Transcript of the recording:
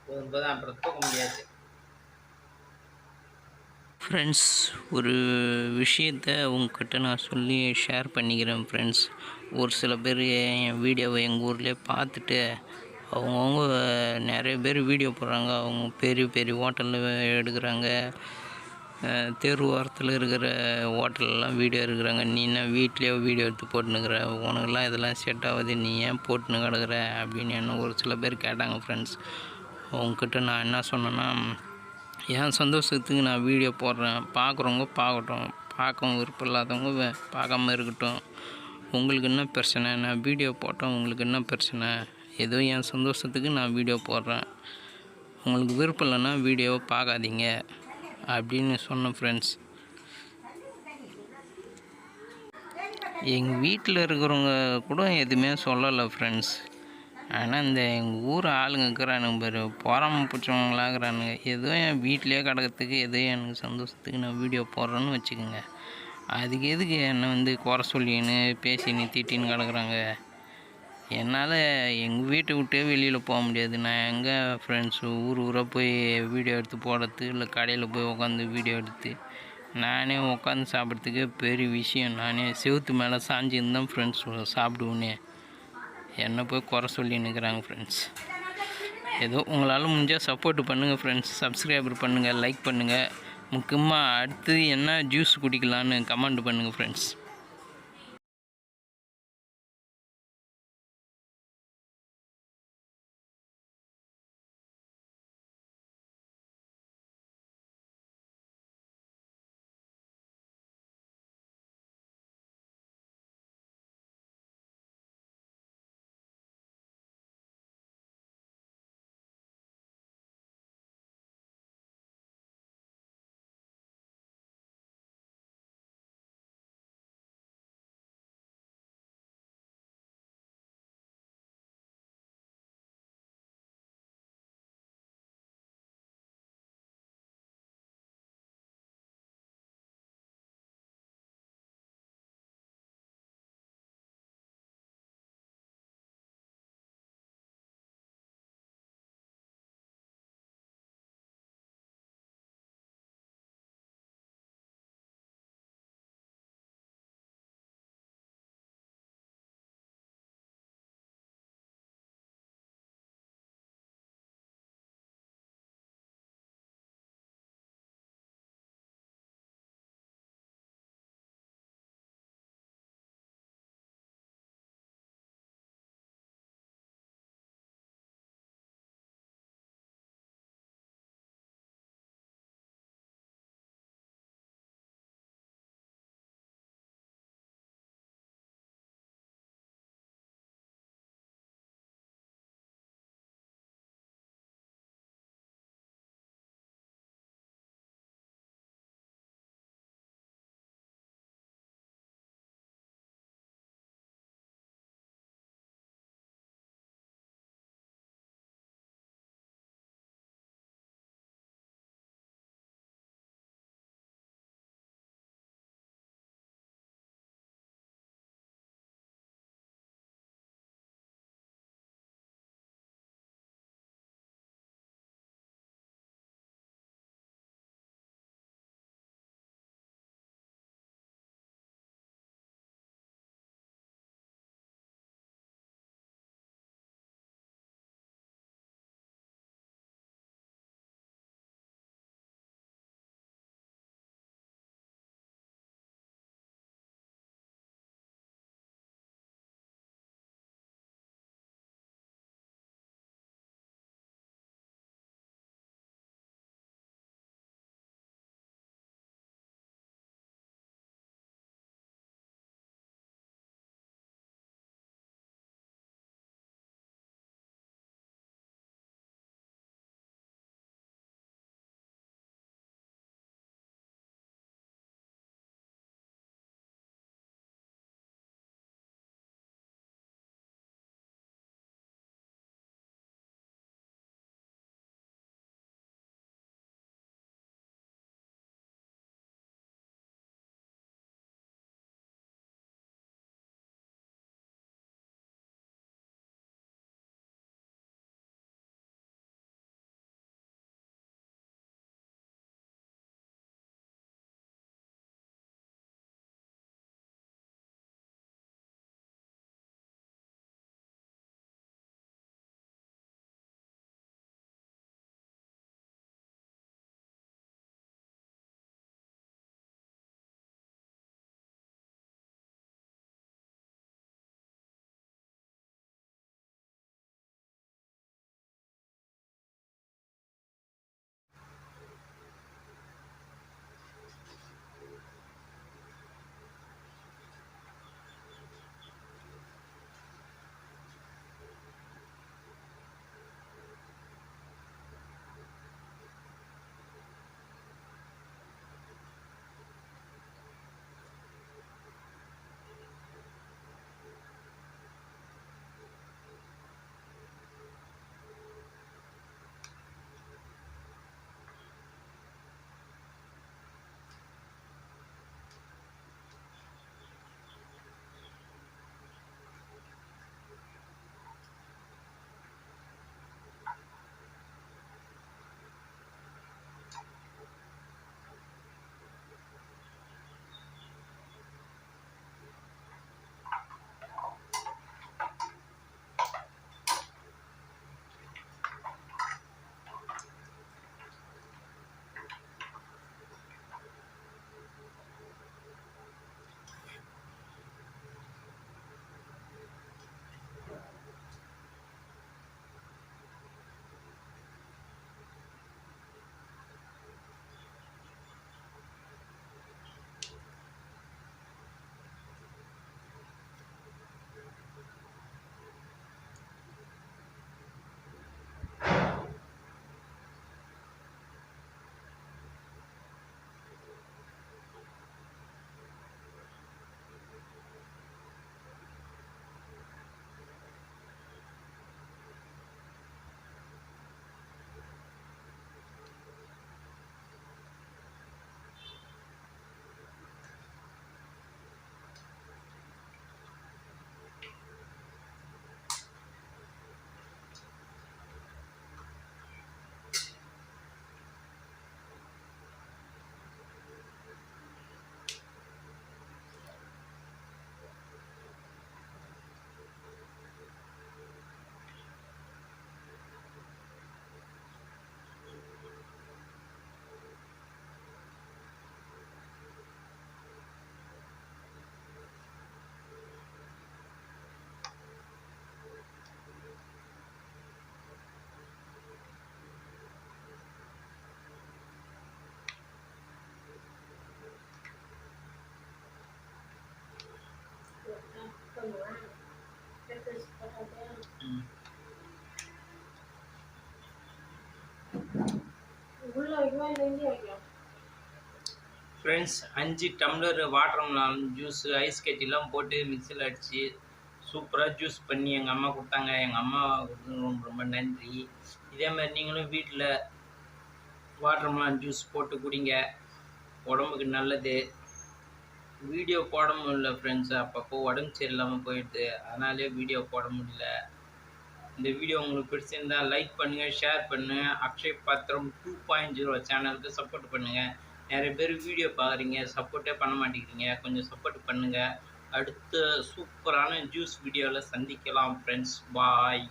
போகும்போது அப்புறம் தூக்க முடியாது. ஃப்ரெண்ட்ஸ், ஒரு விஷயத்த உங்ககிட்ட நான் சொல்லி ஷேர் பண்ணிக்கிறேன் ஃப்ரெண்ட்ஸ். ஒரு சில பேர் என் வீடியோவை எங்கள் ஊர்லேயே பார்த்துட்டு அவங்கவுங்க நிறைய பேர் வீடியோ போடுறாங்க. அவங்க பெரிய பெரிய ஹோட்டலில் எடுக்கிறாங்க, தெரு ஓரத்தில் இருக்கிற ஹோட்டலெலாம் வீடியோ எடுக்கிறாங்க. நீ என்ன வீட்லேயே வீடியோ எடுத்து போட்டுனுக்கிற, உனக்கெல்லாம் இதெல்லாம் செட் ஆகுது, நீ ஏன் போட்டுன்னு கிடக்குற அப்படின்னு என்ன ஒரு சில பேர் கேட்டாங்க ஃப்ரெண்ட்ஸ். அவங்கக்கிட்ட நான் என்ன சொன்னேன்னா, என் சந்தோஷத்துக்கு நான் வீடியோ போடுறேன், பார்க்குறவங்க பார்க்கட்டும், பார்க்கவும் விருப்பம் இல்லாதவங்க பார்க்காம இருக்கட்டும். உங்களுக்கு என்ன பிரச்சனை, நான் வீடியோ போட்டேன், உங்களுக்கு என்ன பிரச்சனை? ஏதோ என் சந்தோஷத்துக்கு நான் வீடியோ போடுறேன், உங்களுக்கு விருப்பம் இல்லைன்னா வீடியோவை பார்க்காதீங்க அப்படின்னு சொன்னேன் ஃப்ரெண்ட்ஸ். எங்கள் வீட்டில் இருக்கிறவங்க கூட எதுவுமே சொல்லலை ஃப்ரெண்ட்ஸ். ஆனால் இந்த எங்கள் ஊர் ஆளுங்க இருக்கிறானுங்க பாரு, பொறாம பிடிச்சவங்களாகிறானுங்க. ஏதோ என் வீட்டிலே கிடக்கிறதுக்கு ஏதோ எனக்கு சந்தோஷத்துக்கு நான் வீடியோ போடுறேன்னு வச்சுக்கோங்க. அதுக்கு எதுக்கு என்னை வந்து குறை சொல்லின்னு பேசின்னு திட்டின்னு கிடக்குறாங்க. என்னால் எங்கள் வீட்டை விட்டே வெளியில் போக முடியாது. நான் எங்கே ஃப்ரெண்ட்ஸ் ஊர் ஊராக போய் வீடியோ எடுத்து போடுறது, இல்லை கடையில் போய் உட்காந்து வீடியோ எடுத்து நானே உட்காந்து சாப்பிட்றதுக்கு பெரிய விஷயம். நானே செவுத்து மேலே சாஞ்சின்னு ஃப்ரெண்ட்ஸ் சாப்பிடுவேனே. என்னை போய் குறை சொல்லின்னுக்கிறாங்க ஃப்ரெண்ட்ஸ். ஏதோ உங்களால் முடிஞ்சால் சப்போர்ட் பண்ணுங்கள் ஃப்ரெண்ட்ஸ். சப்ஸ்கிரைபர் பண்ணுங்கள், லைக் பண்ணுங்கள். முக்கியமாக அடுத்து என்ன ஜூஸ் குடிக்கலான்னு கமெண்ட் பண்ணுங்கள் friends. Friends 5 tumbler watermelon juice ice கட்டிலாம் போட்டு மிக்சியில் அடித்து சூப்பராக ஜூஸ் பண்ணி எங்கள் அம்மா கொடுத்தாங்க. எங்கள் அம்மா ரொம்ப ரொம்ப நன்றி. இதே மாதிரி நீங்களும் வீட்டில் வாட்டர்மெலன் ஜூஸ் போட்டு குடிங்க, உடம்புக்கு நல்லது. வீடியோ போட முடியல ஃப்ரெண்ட்ஸ், அப்பப்போ உடம்பு சரியில்லாமல் போயிடுது, அதனாலே வீடியோ போட முடியல. இந்த வீடியோ உங்களுக்கு பிடிச்சிருந்தா லைக் பண்ணுங்கள், ஷேர் பண்ணுங்கள். அக்ஷய் பாத்திரம் 2.0 சேனலுக்கு சப்போர்ட் பண்ணுங்கள். நிறைய பேர் வீடியோ பார்க்குறீங்க, சப்போர்ட்டே பண்ண மாட்டேங்கிறீங்க, கொஞ்சம் சப்போர்ட் பண்ணுங்கள். அடுத்த சூப்பரான ஜூஸ் வீடியோவில் சந்திக்கலாம் ஃப்ரெண்ட்ஸ். பாய்.